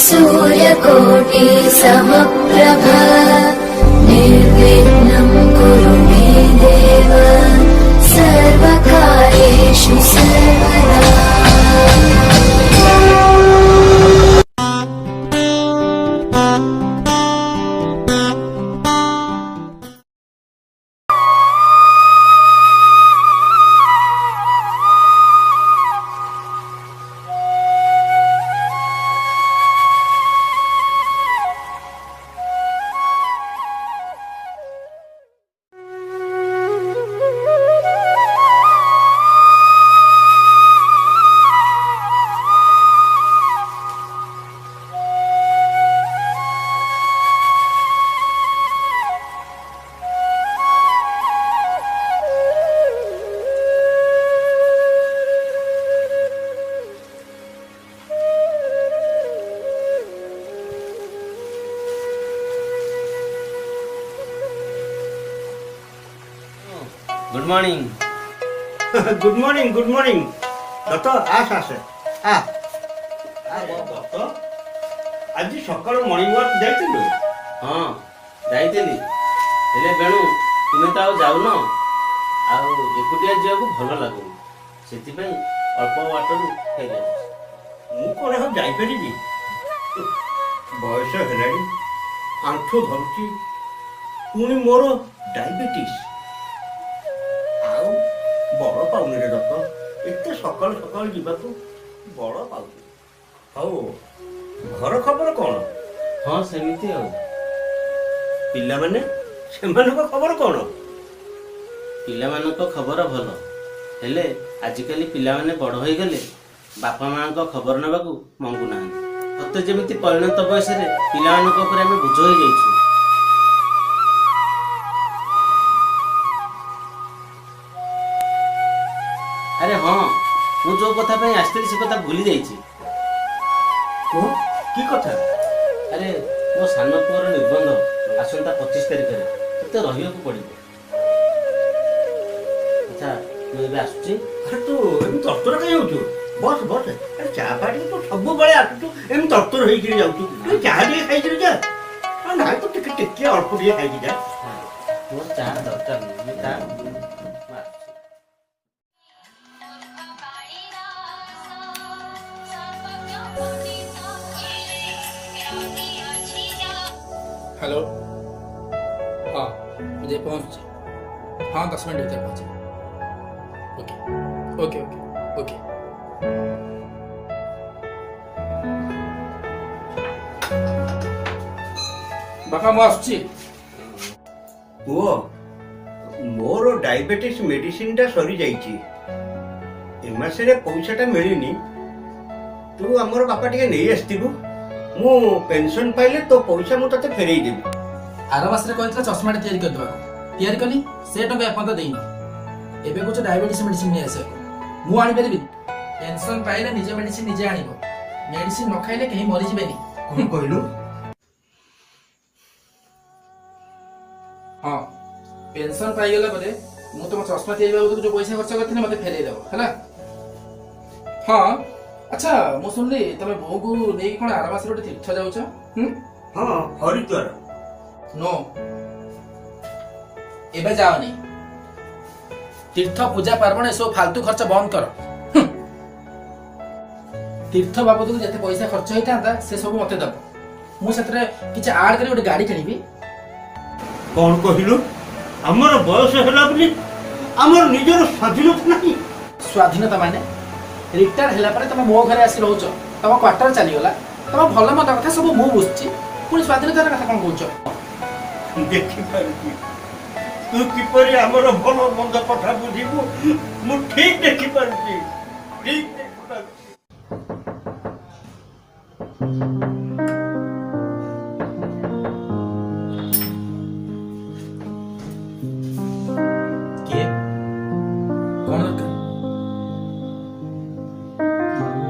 सूर्यकोटि समप्रभ निर्विघ्नं कुरु मे देव सर्वकार्येषु सर्वदा। Good morning. Good morning good morning Datta आस आस दत्त आज सकाळ मॉर्निंग वॉक जाइथिलु? हाँ जाइथिली हेले बेणु तुमे तो आउ जाउन आउ एकुटिया जियाକୁ ଭଲ ଲାଗୁନି ସେଥିପାଇଁ ଅଳ୍ପ ବାଟରୁ ଫେରି ମୁଁ କଣ ଆଉ ଯାଇପାରିବି? ବୟସ ହେଲାଣି, ଆଣ୍ଠୁ ଧରୁଛି, ପୁଣି ମୋର ଡାଇବେଟିସ୍। ଆଉ ବଳ ପାଉନି ରେ ଦତ୍ତ, ଏତେ ସକାଳୁ ସକାଳୁ ଯିବାକୁ ବଳ ପାଉନି। ହଉ ଘର ଖବର କଣ? ହଁ ସେମିତି ଆଉ। ପିଲାମାନେ ସେମାନଙ୍କ ଖବର କଣ? ପିଲାମାନଙ୍କ ଖବର ଭଲ ହେଲେ ଆଜିକାଲି ପିଲାମାନେ ବଡ଼ ହୋଇଗଲେ ବାପା ମାଙ୍କ ଖବର ନେବାକୁ ମଙ୍ଗୁନାହାନ୍ତି। ସତେ ଯେମିତି ପରିଣତ ବୟସରେ ପିଲାମାନଙ୍କ ଉପରେ ଆମେ ବୋଝ ହୋଇଯାଇଛୁ। ଆରେ ହଁ, ମୁଁ ଯୋଉ କଥା ପାଇଁ ଆସିଥିଲି ସେ କଥା ଭୁଲି ଯାଇଛି। କି କଥା? ଆରେ ମୋ ସାନ ପୁଅର ନିର୍ବନ୍ଧ ଆସନ୍ତା 25 ତାରିଖରେ, ତତେ ରହିବାକୁ ପଡ଼ିବ। ଆଚ୍ଛା ମୁଁ ଏବେ ଆସୁଛି। ଆରେ ତୁ ଏମିତି ତରତର କାହିଁ ହଉଛୁ? ବସ ବସ, ଚା ପାଣି ତୁ ସବୁବେଳେ ଆସୁଛୁ, ଏମିତି ତରତର ହେଇକିରି ଯାଉଛୁ। ତୁ ଚାହା ଟିକେ ଖାଇକିରି ଯା। ନାଇଁ ତୁ ଟିକେ ଟିକେ ଅଳ୍ପ ଟିକେ ଖାଇକି ଯା। ମୋର ଚାହା ଦରକାର ନାହିଁ, ମୁଁ ଚା हेलो, हाँ मुझे पहुँच, हाँ 10 मिनट भीतर पहुँचे। Okay okay okay okay. बापा ମୁଁ ଆସୁଛି। ପୁଅ, ମୋର ଡାଇବେଟିସ୍ ମେଡିସିନଟା ସରିଯାଇଛି। ଏ ମାସରେ ପଇସାଟା ମିଳିନି, ତୁ ଆମର ବାପା ଟିକେ ନେଇ ଆସିଥିବୁ। ମୁଁ ପେନସନ ପାଇଲେ ତୋ ପଇସା ମୁଁ ତତେ ଫେରେଇ ଦେବି। ଆର ମାସରେ କହିଥିଲା ଚଷମାଟା ତିଆରି କରିଦେବାକୁ, ତିଆରି କଲି, ସେ ଟଙ୍କା ଏପର୍ଯ୍ୟନ୍ତ ଦେଇନ। ଏବେ କହୁଛ ଡାଇବେଟିସ୍ ମେଡିସିନ ନେଇ ଆସିବାକୁ, ମୁଁ ଆଣିପାରିବିନି। ପେନସନ ପାଇଲେ ନିଜ ମେଡିସିନ ନିଜେ ଆଣିବ, ମେଡିସିନ ନ ଖାଇଲେ କେହି ମରିଯିବେନି। କଣ କହିଲୁ? ହଁ ପେନସନ ପାଇଗଲା ପରେ ମୁଁ ତମ ଚଷମା ତିଆରି ବାବଦକୁ ଯୋଉ ପଇସା ଖର୍ଚ୍ଚ କରିଥିଲି ମତେ ଫେରେଇ ଦେବ ହେଲା। ହଁ ଆଚ୍ଛା ମୁଁ ଶୁଣିଲି ତମେ ବୋଉକୁ ନେଇକି କଣ ଆର ମାସରେ ଗୋଟେ ତୀର୍ଥ ଯାଉଛ? ହଁ ହରିଦ୍ୱାର। नो, ଏବେ ଯାଅନି। ତୀର୍ଥ ପୂଜା ପାର୍ବଣ ଏସବୁ ଫାଲତୁ ଖର୍ଚ୍ଚ ବନ୍ଦ କର। ତୀର୍ଥ ବାବଦକୁ ଯେତେ ପଇସା ଖର୍ଚ୍ଚ ହେଇଥାନ୍ତା ସେ ସବୁ ମତେ ଦବ, ମୁଁ ସେଥିରେ କିଛି ଆଡ କରି ଗୋଟେ ଗାଡି କିଣିବି। କଣ କହିଲୁ? ଆମର ବୟସ ହେଲା ବୋଲି ଆମର ନିଜର ସ୍ୱାଧୀନତା ନାହିଁ। ସ୍ୱାଧୀନତା ମାନେ ରିଟାୟାର ହେଲା ପରେ ତମେ ମୋ ଘରେ ଆସି ରହୁଛ, ତମ କ୍ୱାର୍ଟର ଚାଲିଗଲା, ତମ ଭଲ ମନ୍ଦ କଥା ସବୁ ମୁଁ ବୁଝୁଛି, ପୁଣି ସ୍ୱାଧୀନତାର କଥା କଣ କହୁଛ? ଦେଖିପାରୁଛି ତୁ କିପରି ଆମର ଭଲ ମନ୍ଦ କଥା ବୁଝିବୁ, ମୁଁ ଠିକ ଦେଖିପାରୁଛି, ଠିକ ଦେଖିପାରୁଛି। କିଏ? କଣ ଦରକାର?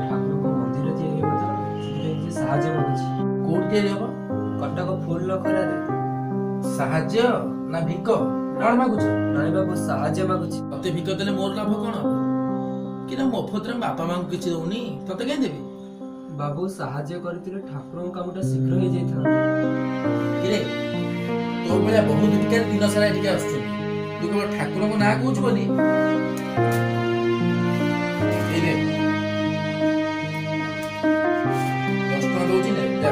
ଠାକୁରଙ୍କ ମନ୍ଦିର ତିଆରି ହେବ ତ, ସେଥିପାଇଁ କିଛି ସାହାଯ୍ୟ ମାଗୁଛି। କୋଉଠି ତିଆରି ହବ? କଟକ ଫୁଲ ନଖରାରେ। ସାହାଯ୍ୟ ନା ଭିକ? କଣ ମାଗୁଛ? ନାଇଁ ବାବୁ, ସାହାଯ୍ୟ ମାଗୁଛି। ତତେ ଭିକ ଦେଲେ ମୋର ଲାଭ କଣ ହବ? କି ନା ମଫତରେ ବାପା ମାଙ୍କୁ କିଛି ଦଉନି, ତତେ କାହିଁ ଦେବି? ବାବୁ ସାହାଯ୍ୟ କରିଥିଲେ ଠାକୁରଙ୍କ କାମଟା ଶୀଘ୍ର ହେଇଯାଇଥାନ୍ତା। କିରେ ତୋ ଭଳିଆ ବହୁତ ଟିକେ ଦିନ ସାରା ଏଠିକି ଆସୁଛନ୍ତି, ତୁ କେବଳ ଠାକୁରଙ୍କ ନାଁ କହୁଛୁ ବୋଲି। ଏଇ ଦେଖ 10 ଟଙ୍କା ଦଉଛି ନେ, ଯା।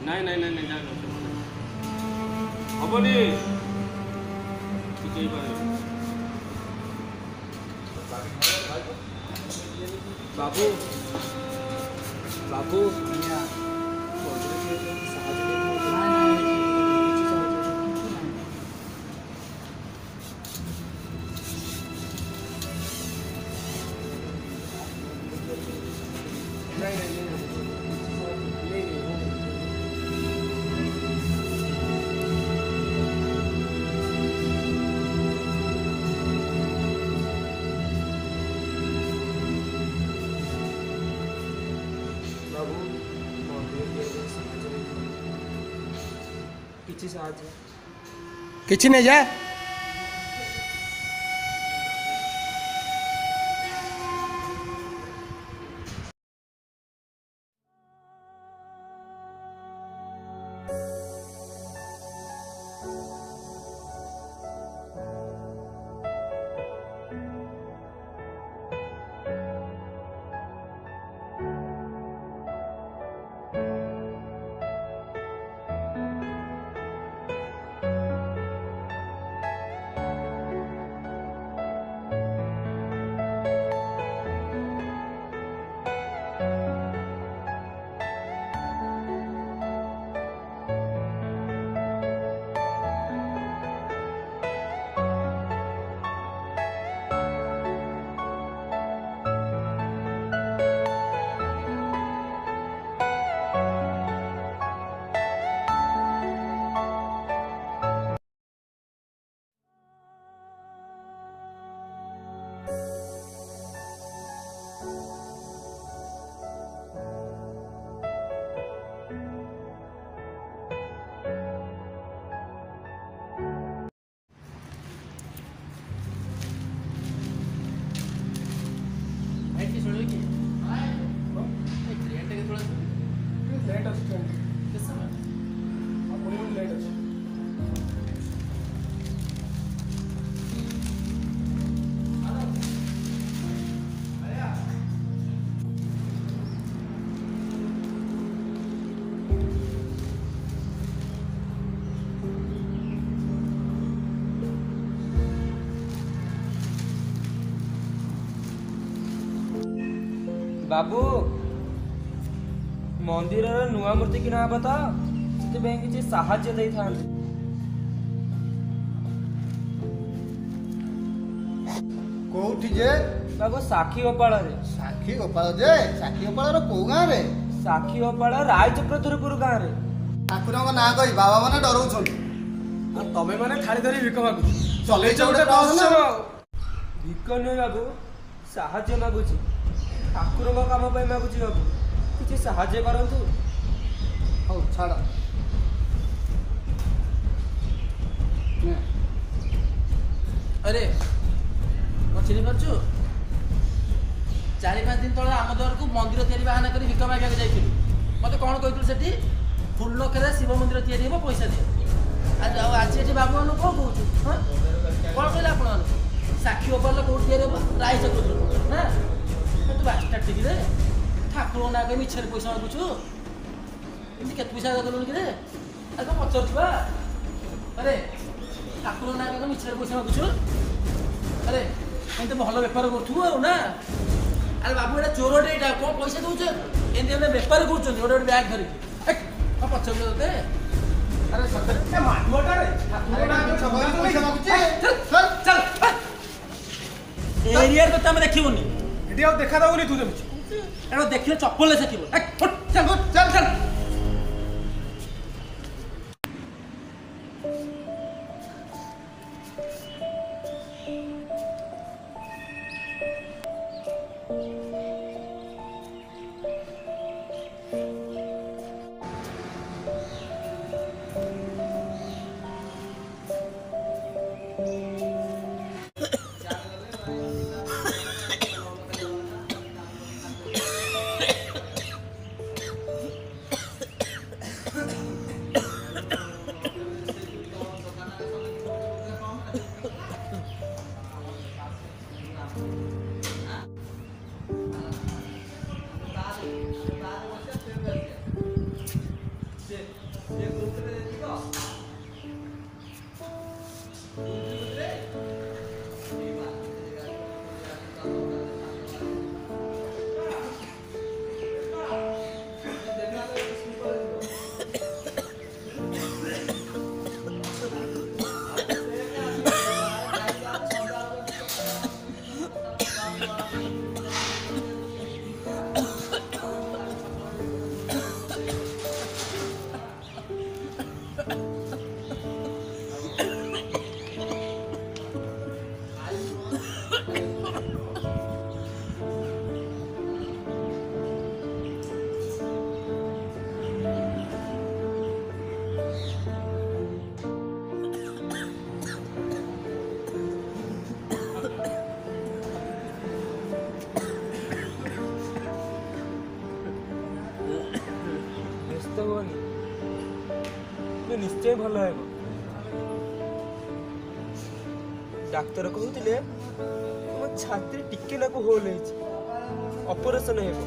ନାଇଁ ନାଇଁ ନାଇଁ ନାଇଁ ହବନି କିଛି ହେଇପାରିବନି। ବାବୁ ବାବୁ କିଛି ସାହାଯ୍ୟ କିଛି ନେଇ ଯା। ବାବୁ ମନ୍ଦିରର ନୂଆ ମୂର୍ତ୍ତି କିଣା ହବ ତ, ସେଥିପାଇଁ କିଛି ସାହାଯ୍ୟ ଦେଇଥାନ୍ତି। କୋଉଠି ଯେ? ବାବୁ ସାକ୍ଷୀ ଗୋପାଳରେ। ସାକ୍ଷୀ ଗୋପାଳ ଯେ? ସାକ୍ଷୀ ଗୋପାଳର କୋଉ ଗାଁରେ? ସାକ୍ଷୀ ଗୋପାଳ ରାୟଚକ୍ରଧରପୁର ଗାଁରେ। ଠାକୁରଙ୍କ ନାଁ କହି ବାବା ମାନେ ଡରଉଛନ୍ତି। ଆଉ ତମେ ମାନେ ଥାଳି ଧରି ଭିକ ମାଗୁଛ, ଚଲେଇଛ ଗୋଟେ ବସ୍ ନା? ଭିକ ନୁହେଁ ବାବୁ, ସାହାଯ୍ୟ ମାଗୁଛି। ଠାକୁରଙ୍କ କାମ ପାଇଁ ମାଗୁଛି ବାବୁ, କିଛି ସାହାଯ୍ୟ କରନ୍ତୁ। ହଉ ଛାଡ଼। ଆରେ କଣ ଚିହ୍ନି ପାରୁଛୁ? 4-5 ଦିନ ତଳେ ଆମ ଦ୍ୱାରକୁ ମନ୍ଦିର ତିଆରି ବାହାନା କରି ଭିକ ମାଗିବାକୁ ଯାଇଥିଲୁ। ମତେ କଣ କହିଥିଲୁ ସେଠି? ଫୁଲ ଲକ୍ଷରେ ଶିବ ମନ୍ଦିର ତିଆରି ହେବ, ପଇସା ଦିଅ। ଆଉ ଆଜି ଏଠି ବାବୁମାନଙ୍କୁ କଣ କହୁଛୁ? ହଁ କଣ କହିଲେ ଆପଣମାନଙ୍କୁ? ସାକ୍ଷୀ ଗୋପାଳ କୋଉଠି ତିଆରି ହେବ? ରାୟଚକ୍ରଧରପୁର ନା? ତୁ ବାସ୍ତା ଟିକିରେ ଠାକୁରଙ୍କ ନାଁ କହି ମିଛରେ ପଇସା ମାଗୁଛୁ। ଏମିତି କେତେ ପଇସା ଦେଲୁଣି କି ରେ? ଆରେ କଣ ପଚାରୁଛୁ ବା? ଆରେ ଠାକୁର ନା କଣ ମିଛରେ ପଇସା ମାଗୁଛୁ? ଆରେ ଏମିତି ଭଲ ବେପାର କରୁଥିବୁ ଆଉ ନା? ଆରେ ବାବୁ ଏଇଟା ଚୋରଟେ, ଏଇଟା କଣ ପଇସା ଦଉଛୁ? ଏମିତି ଆମେ ବେପାର କରୁଛନ୍ତି ଗୋଟେ ଗୋଟେ ବ୍ୟାଗ୍ ଧରିକି। କଣ ପଚାରୁଛୁ ତତେ? ଆରେ ସତରେ ଏରିଆରେ ତତେ ଆମେ ଦେଖିବୁନି। ଏଠି ଆଉ ଦେଖା ଦଉନି ତୁ ଯେମିତି। ଏଟା ଦେଖିଲେ ଚପଲରେ ସେକିବ। ଚାଲ ଚାଲ ଚାଲ। ବ୍ୟସ୍ତ ହୁଅନି, ତୁ ନିଶ୍ଚୟ ଭଲ ହେବ। ଡାକ୍ତର କହୁଥିଲେ ମୋ ଛାତିରେ ଟିକେ ନାକୁ ହୋଲ ହେଇଛି, ଅପରେସନ ହେବ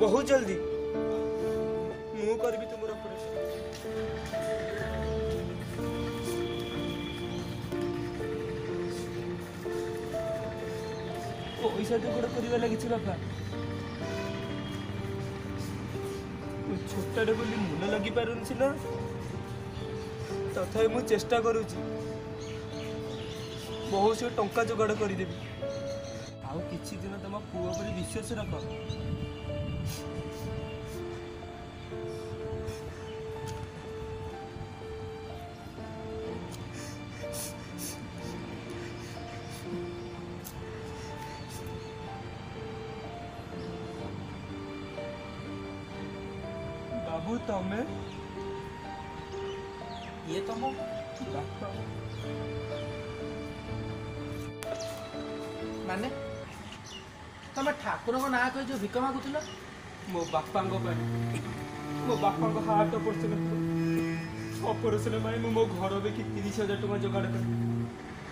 ବହୁତ ଜଲ୍ଦି। ମୁଁ କରିବି ତୁମର ଅପରେସନ। ପଇସା ଯୋଗାଡ଼ କରିବା ଲାଗିଛି ବାପା। ଛୋଟଟେ ବୋଲି ମୁନ ଲାଗିପାରୁନି ସିନା, ତଥାପି ମୁଁ ଚେଷ୍ଟା କରୁଛି। ବହୁତ ସେ ଟଙ୍କା ଯୋଗାଡ଼ କରିଦେବି। ଆଉ କିଛି ଦିନ ତମ ପୁଅ ଉପରେ ବିଶ୍ୱାସ ରଖ। ବାବୁ ତମେ? ଇଏ ତମ ବାପା। ମାନେ ତମେ ଠାକୁରଙ୍କ ନାଁ କହି ଯୋଉ ଭିକ ମାଗୁଥିଲ? ମୋ ବାପାଙ୍କ ପାଇଁ, ମୋ ବାପାଙ୍କ ହାର୍ଟ ଅପରେସନ ଅପରେସନ ପାଇଁ ମୁଁ ମୋ ଘର ବିକି 30,000 ଟଙ୍କା ଯୋଗାଡ଼ କଲି।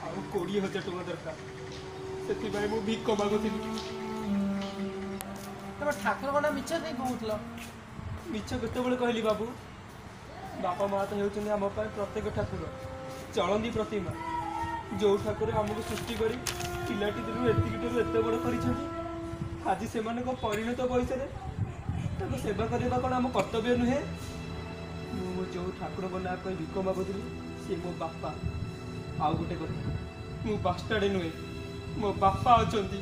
ଆଉ 20,000 ଟଙ୍କା ଦରକାର, ସେଥିପାଇଁ ମୁଁ ଭିକ ମାଗୁଥିଲି। ତମେ ଠାକୁରଙ୍କ ନାଁ ମିଛ ଦେଇ କହୁଥିଲ? ମିଛ କେତେବେଳେ କହିଲି ବାବୁ? ବାପା ମା ତ ହେଉଛନ୍ତି ଆମ ପାଇଁ ପ୍ରତ୍ୟେକ ଠାକୁର, ଚଳନ୍ତି ପ୍ରତିମା। ଯୋଉ ଠାକୁର ଆମକୁ ସୃଷ୍ଟି କରି ପିଲାଟି ଦିନରୁ ଏତିକିଠାରୁ ଏତେ ବଡ଼ କରିଛନ୍ତି, ଆଜି ସେମାନଙ୍କ ପରିଣତ ବୟସରେ ତାଙ୍କୁ ସେବା କରିବା କ'ଣ ଆମ କର୍ତ୍ତବ୍ୟ ନୁହେଁ? ମୁଁ ଯୋଉ ଠାକୁରଙ୍କ ନାଁ କହି ଭିକ ମାଗୁଥିଲି ସେ ମୋ ବାପା। ଆଉ ଗୋଟେ କଥା, ମୁଁ ବାସ୍ଟାର୍ଡ ନୁହେଁ, ମୋ ବାପା ଅଛନ୍ତି।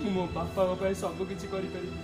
ମୁଁ ମୋ ବାପାଙ୍କ ପାଇଁ ସବୁ କିଛି କରିପାରିବି।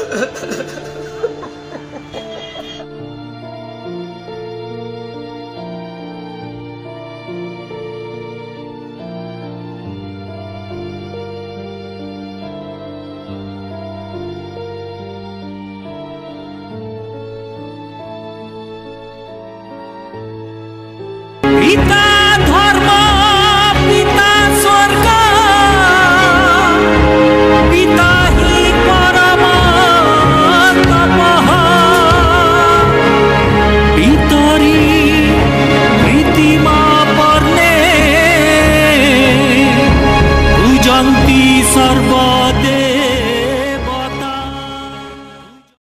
Ha ha ha!